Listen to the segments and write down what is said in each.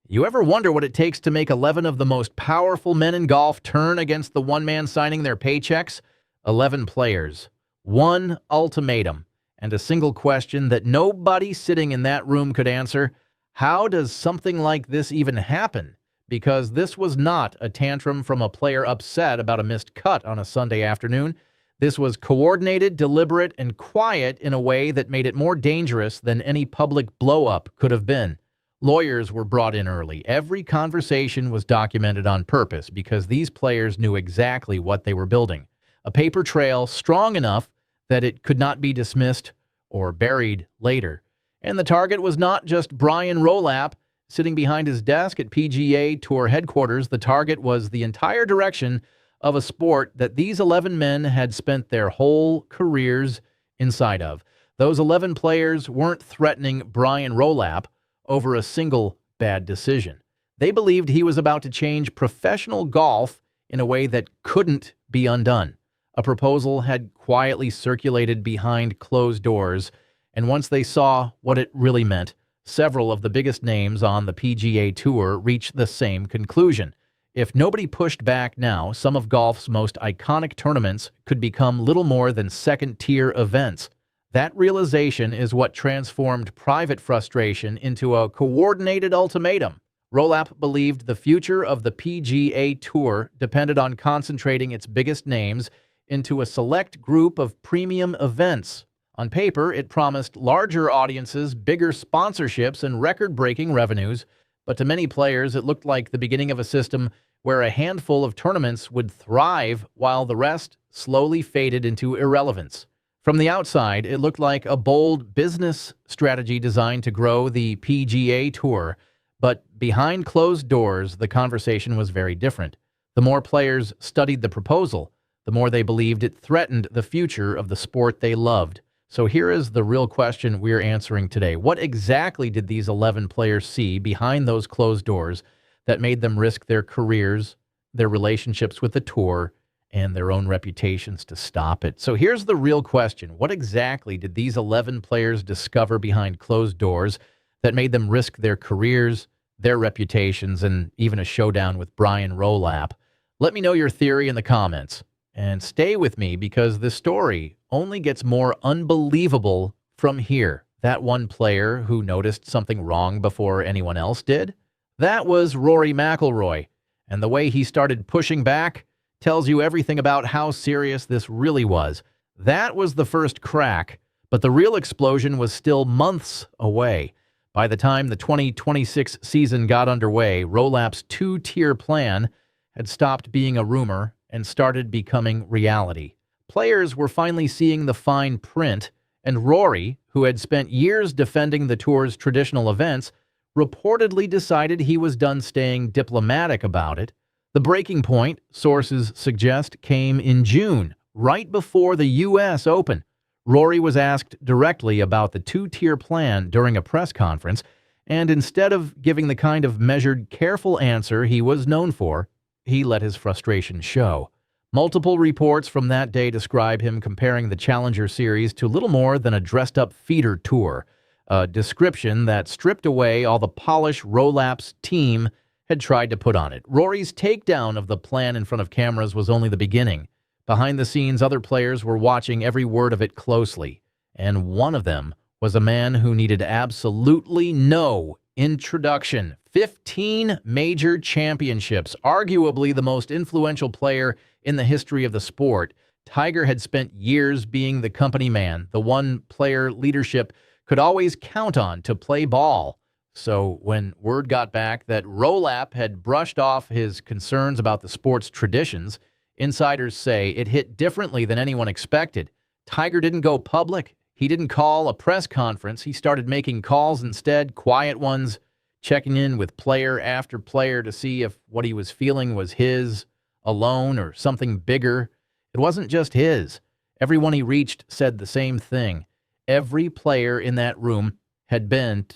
You ever wonder what it takes to make 11 of the most powerful men in golf turn against the one man signing their paychecks? 11 players, one ultimatum, and a single question that nobody sitting in that room could answer. How does something like this even happen? Because this was not a tantrum from a player upset about a missed cut on a Sunday afternoon. This was coordinated, deliberate, and quiet in a way that made it more dangerous than any public blow-up could have been. Lawyers were brought in early. Every conversation was documented on purpose because these players knew exactly what they were building. A paper trail strong enough that it could not be dismissed or buried later. And the target was not just Brian Rolapp sitting behind his desk at PGA Tour headquarters. The target was the entire direction of a sport that these 11 men had spent their whole careers inside of. Those 11 players weren't threatening Brian Rolapp over a single bad decision. They believed he was about to change professional golf in a way that couldn't be undone. A proposal had quietly circulated behind closed doors, and once they saw what it really meant, several of the biggest names on the PGA Tour reached the same conclusion. If nobody pushed back now, some of golf's most iconic tournaments could become little more than second-tier events. That realization is what transformed private frustration into a coordinated ultimatum. Rolapp believed the future of the PGA Tour depended on concentrating its biggest names into a select group of premium events. On paper, it promised larger audiences, bigger sponsorships, and record-breaking revenues, but to many players it looked like the beginning of a system where a handful of tournaments would thrive while the rest slowly faded into irrelevance. From the outside, it looked like a bold business strategy designed to grow the PGA Tour, but behind closed doors, the conversation was very different. The more players studied the proposal, the more they believed it threatened the future of the sport they loved. So here is the real question we're answering today. What exactly did these 11 players see behind those closed doors that made them risk their careers, their relationships with the tour, and their own reputations to stop it? So here's the real question. What exactly did these 11 players discover behind closed doors that made them risk their careers, their reputations, and even a showdown with Brian Rolapp? Let me know your theory in the comments. And stay with me because the story only gets more unbelievable from here. That one player who noticed something wrong before anyone else did? That was Rory McIlroy. And the way he started pushing back tells you everything about how serious this really was. That was the first crack, but the real explosion was still months away. By the time the 2026 season got underway, Rolapp's two-tier plan had stopped being a rumor and started becoming reality. Players were finally seeing the fine print, and Rory, who had spent years defending the tour's traditional events, reportedly decided he was done staying diplomatic about it. The breaking point, sources suggest, came in June, right before the U.S. Open. Rory was asked directly about the two-tier plan during a press conference, and instead of giving the kind of measured, careful answer he was known for, he let his frustration show. Multiple reports from that day describe him comparing the Challenger Series to little more than a dressed-up feeder tour, a description that stripped away all the polish Rolapp's team had tried to put on it. Rory's takedown of the plan in front of cameras was only the beginning. Behind the scenes, other players were watching every word of it closely, and one of them was a man who needed absolutely no introduction. 15 major championships, arguably the most influential player in the history of the sport. Tiger had spent years being the company man, the one player leadership could always count on to play ball. So when word got back that Rolapp had brushed off his concerns about the sport's traditions, insiders say it hit differently than anyone expected. Tiger didn't go public. He didn't call a press conference. He started making calls instead, quiet ones, checking in with player after player to see if what he was feeling was his alone or something bigger. It wasn't just his. Everyone he reached said the same thing. Every player in that room had been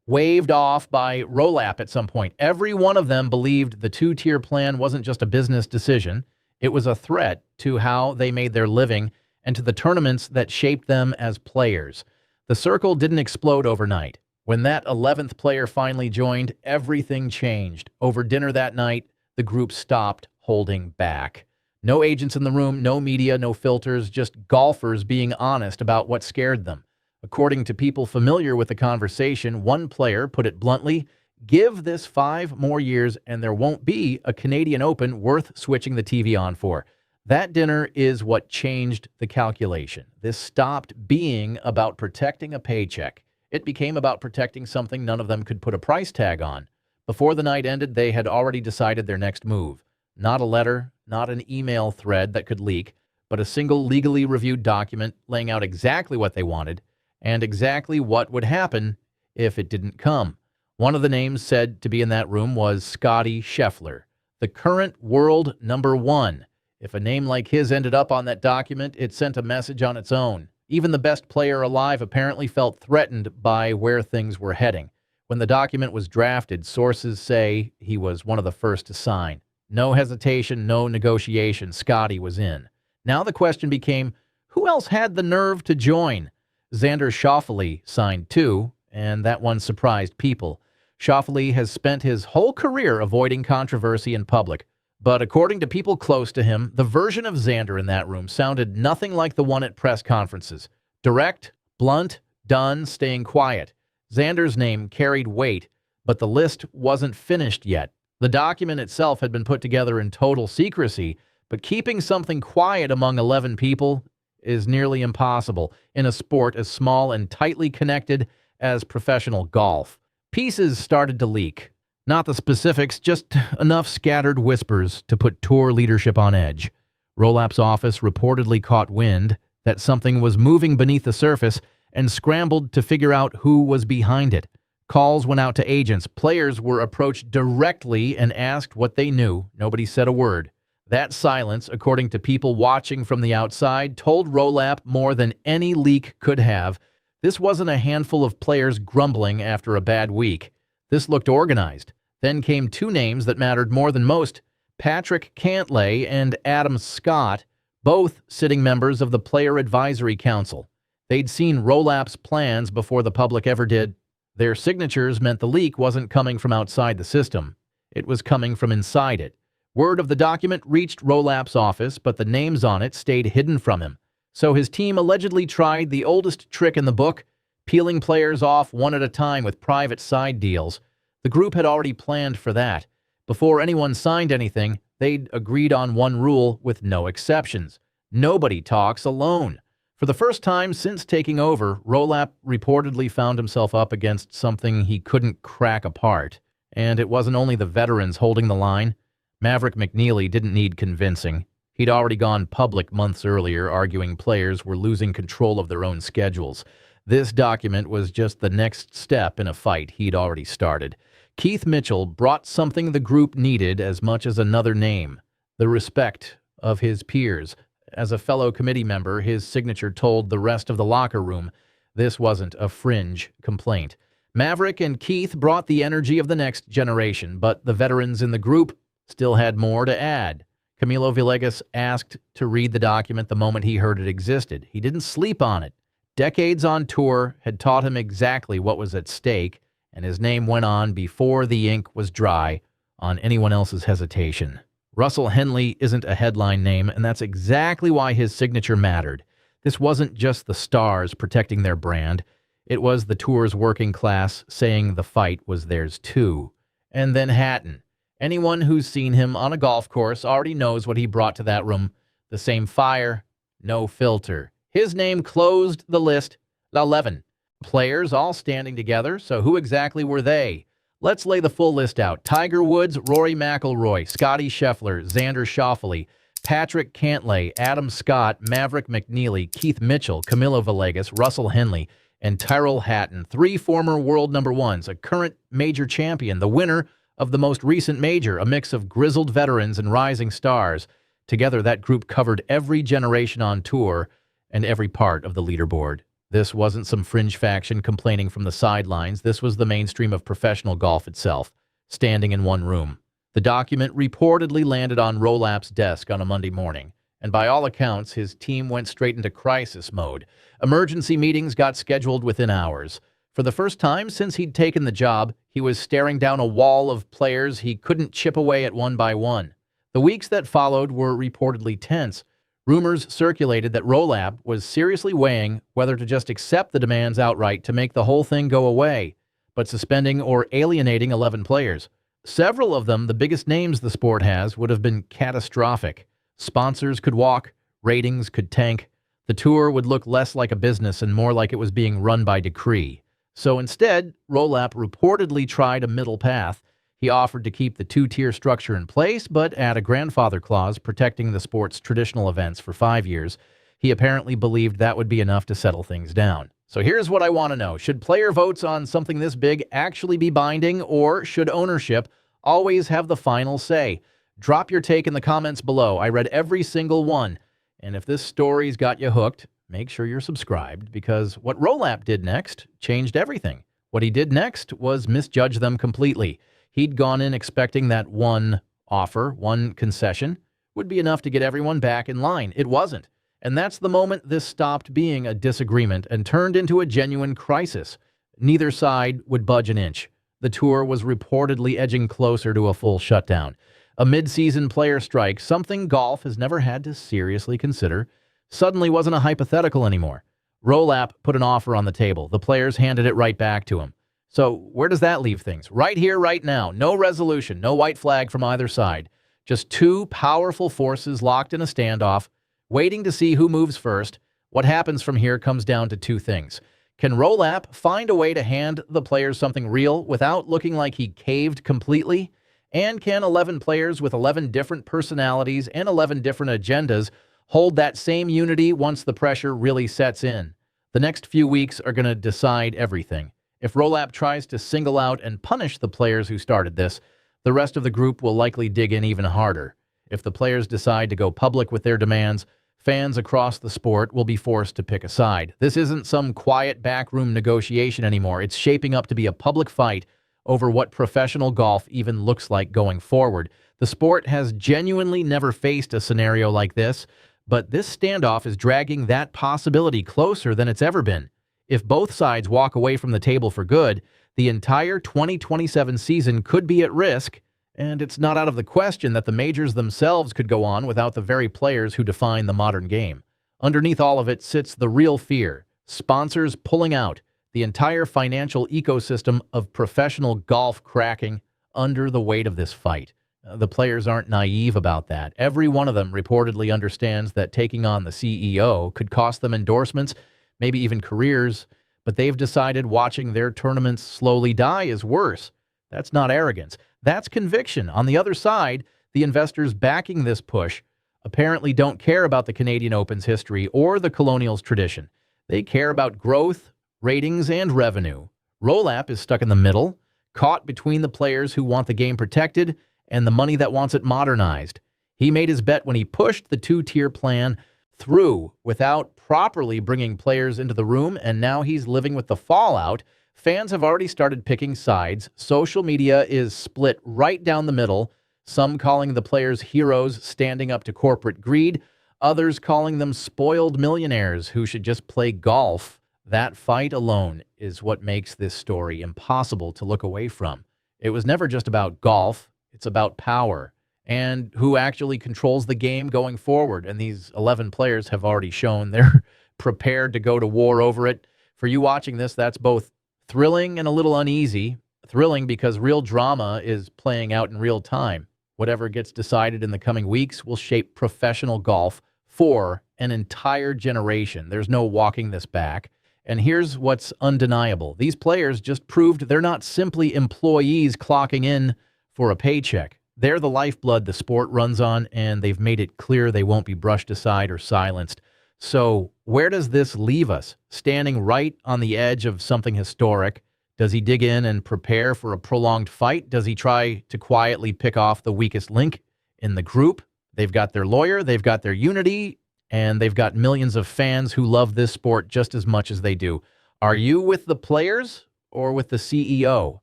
waved off by Rolapp at some point. Every one of them believed the two-tier plan wasn't just a business decision. It was a threat to how they made their living and to the tournaments that shaped them as players. The circle didn't explode overnight. When that 11th player finally joined, everything changed. Over dinner that night, the group stopped holding back. No agents in the room, no media, no filters, just golfers being honest about what scared them. According to people familiar with the conversation, one player put it bluntly, "Give this 5 more years and there won't be a Canadian Open worth switching the TV on for." That dinner is what changed the calculation. This stopped being about protecting a paycheck. It became about protecting something none of them could put a price tag on. Before the night ended, they had already decided their next move. Not a letter, not an email thread that could leak, but a single legally reviewed document laying out exactly what they wanted and exactly what would happen if it didn't come. One of the names said to be in that room was Scottie Scheffler, the current world #1. If a name like his ended up on that document, it sent a message on its own. Even the best player alive apparently felt threatened by where things were heading. When the document was drafted, sources say he was one of the first to sign. No hesitation, no negotiation. Scottie was in. Now the question became, who else had the nerve to join? Xander Schauffele signed too, and that one surprised people. Schauffele has spent his whole career avoiding controversy in public. But according to people close to him, the version of Xander in that room sounded nothing like the one at press conferences. Direct, blunt, done, staying quiet. Xander's name carried weight, but the list wasn't finished yet. The document itself had been put together in total secrecy, but keeping something quiet among 11 people is nearly impossible in a sport as small and tightly connected as professional golf. Pieces started to leak. Not the specifics, just enough scattered whispers to put tour leadership on edge. Rolapp's office reportedly caught wind that something was moving beneath the surface and scrambled to figure out who was behind it. Calls went out to agents. Players were approached directly and asked what they knew. Nobody said a word. That silence, according to people watching from the outside, told Rolapp more than any leak could have. This wasn't a handful of players grumbling after a bad week. This looked organized. Then came 2 names that mattered more than most, Patrick Cantlay and Adam Scott, both sitting members of the Player Advisory Council. They'd seen Rolapp's plans before the public ever did. Their signatures meant the leak wasn't coming from outside the system. It was coming from inside it. Word of the document reached Rolapp's office, but the names on it stayed hidden from him. So his team allegedly tried the oldest trick in the book, peeling players off one at a time with private side deals. The group had already planned for that. Before anyone signed anything, they'd agreed on one rule with no exceptions. Nobody talks alone. For the first time since taking over, Rolapp reportedly found himself up against something he couldn't crack apart. And it wasn't only the veterans holding the line. Maverick McNeely didn't need convincing. He'd already gone public months earlier, arguing players were losing control of their own schedules. This document was just the next step in a fight he'd already started. Keith Mitchell brought something the group needed as much as another name, the respect of his peers. As a fellow committee member, his signature told the rest of the locker room this wasn't a fringe complaint. Maverick and Keith brought the energy of the next generation, but the veterans in the group still had more to add. Camilo Villegas asked to read the document the moment he heard it existed. He didn't sleep on it. Decades on tour had taught him exactly what was at stake, and his name went on before the ink was dry on anyone else's hesitation. Russell Henley isn't a headline name, and that's exactly why his signature mattered. This wasn't just the stars protecting their brand. It was the tour's working class saying the fight was theirs too. And then Hatton. Anyone who's seen him on a golf course already knows what he brought to that room. The same fire, no filter. His name closed the list, 11. Players all standing together, so who exactly were they? Let's lay the full list out. Tiger Woods, Rory McIlroy, Scottie Scheffler, Xander Schauffele, Patrick Cantlay, Adam Scott, Maverick McNeely, Keith Mitchell, Camilo Villegas, Russell Henley, and Tyrrell Hatton. 3 former world #1s, a current major champion, the winner of the most recent major, a mix of grizzled veterans and rising stars. Together, that group covered every generation on tour and every part of the leaderboard. This wasn't some fringe faction complaining from the sidelines. This was the mainstream of professional golf itself, standing in one room. The document reportedly landed on Rolapp's desk on a Monday morning, and by all accounts, his team went straight into crisis mode. Emergency meetings got scheduled within hours. For the first time since he'd taken the job, he was staring down a wall of players he couldn't chip away at one by one. The weeks that followed were reportedly tense. Rumors circulated that Rolapp was seriously weighing whether to just accept the demands outright to make the whole thing go away, but suspending or alienating 11 players. Several of them, the biggest names the sport has, would have been catastrophic. Sponsors could walk, ratings could tank. The tour would look less like a business and more like it was being run by decree. So instead, Rolapp reportedly tried a middle path. He offered to keep the two-tier structure in place, but add a grandfather clause protecting the sport's traditional events for 5 years. He apparently believed that would be enough to settle things down. So here's what I want to know. Should player votes on something this big actually be binding, or should ownership always have the final say? Drop your take in the comments below. I read every single one. And if this story's got you hooked, make sure you're subscribed, because what Rolapp did next changed everything. What he did next was misjudge them completely. He'd gone in expecting that one offer, one concession, would be enough to get everyone back in line. It wasn't. And that's the moment this stopped being a disagreement and turned into a genuine crisis. Neither side would budge an inch. The tour was reportedly edging closer to a full shutdown. A mid-season player strike, something golf has never had to seriously consider, suddenly wasn't a hypothetical anymore. Rolapp put an offer on the table. The players handed it right back to him. So where does that leave things? Right here, right now. No resolution, no white flag from either side. Just two powerful forces locked in a standoff, waiting to see who moves first. What happens from here comes down to two things. Can Rolapp find a way to hand the players something real without looking like he caved completely? And can 11 players with 11 different personalities and 11 different agendas hold that same unity once the pressure really sets in? The next few weeks are going to decide everything. If Rolapp tries to single out and punish the players who started this, the rest of the group will likely dig in even harder. If the players decide to go public with their demands, fans across the sport will be forced to pick a side. This isn't some quiet backroom negotiation anymore. It's shaping up to be a public fight over what professional golf even looks like going forward. The sport has genuinely never faced a scenario like this, but this standoff is dragging that possibility closer than it's ever been. If both sides walk away from the table for good, the entire 2027 season could be at risk, and it's not out of the question that the majors themselves could go on without the very players who define the modern game. Underneath all of it sits the real fear: sponsors pulling out, the entire financial ecosystem of professional golf cracking under the weight of this fight. The players aren't naive about that. Every one of them reportedly understands that taking on the CEO could cost them endorsements, maybe even careers, but they've decided watching their tournaments slowly die is worse. That's not arrogance. That's conviction. On the other side, the investors backing this push apparently don't care about the Canadian Open's history or the Colonials' tradition. They care about growth, ratings, and revenue. Rolapp is stuck in the middle, caught between the players who want the game protected and the money that wants it modernized. He made his bet when he pushed the two-tier plan through without properly bringing players into the room, and now he's living with the fallout. Fans have already started picking sides. Social media is split right down the middle, some calling the players heroes standing up to corporate greed, others calling them spoiled millionaires who should just play golf. That fight alone is what makes this story impossible to look away from. It was never just about golf. It's about power and who actually controls the game going forward. And these 11 players have already shown they're prepared to go to war over it. For you watching this, that's both thrilling and a little uneasy. Thrilling because real drama is playing out in real time. Whatever gets decided in the coming weeks will shape professional golf for an entire generation. There's no walking this back. And here's what's undeniable. These players just proved they're not simply employees clocking in for a paycheck. They're the lifeblood the sport runs on, and they've made it clear they won't be brushed aside or silenced. So where does this leave us? Standing right on the edge of something historic. Does he dig in and prepare for a prolonged fight? Does he try to quietly pick off the weakest link in the group? They've got their lawyer, they've got their unity, and they've got millions of fans who love this sport just as much as they do. Are you with the players or with the CEO?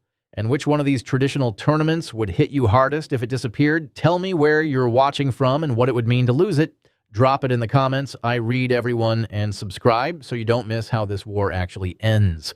And which one of these traditional tournaments would hit you hardest if it disappeared? Tell me where you're watching from and what it would mean to lose it. Drop it in the comments. I read everyone, and subscribe so you don't miss how this war actually ends.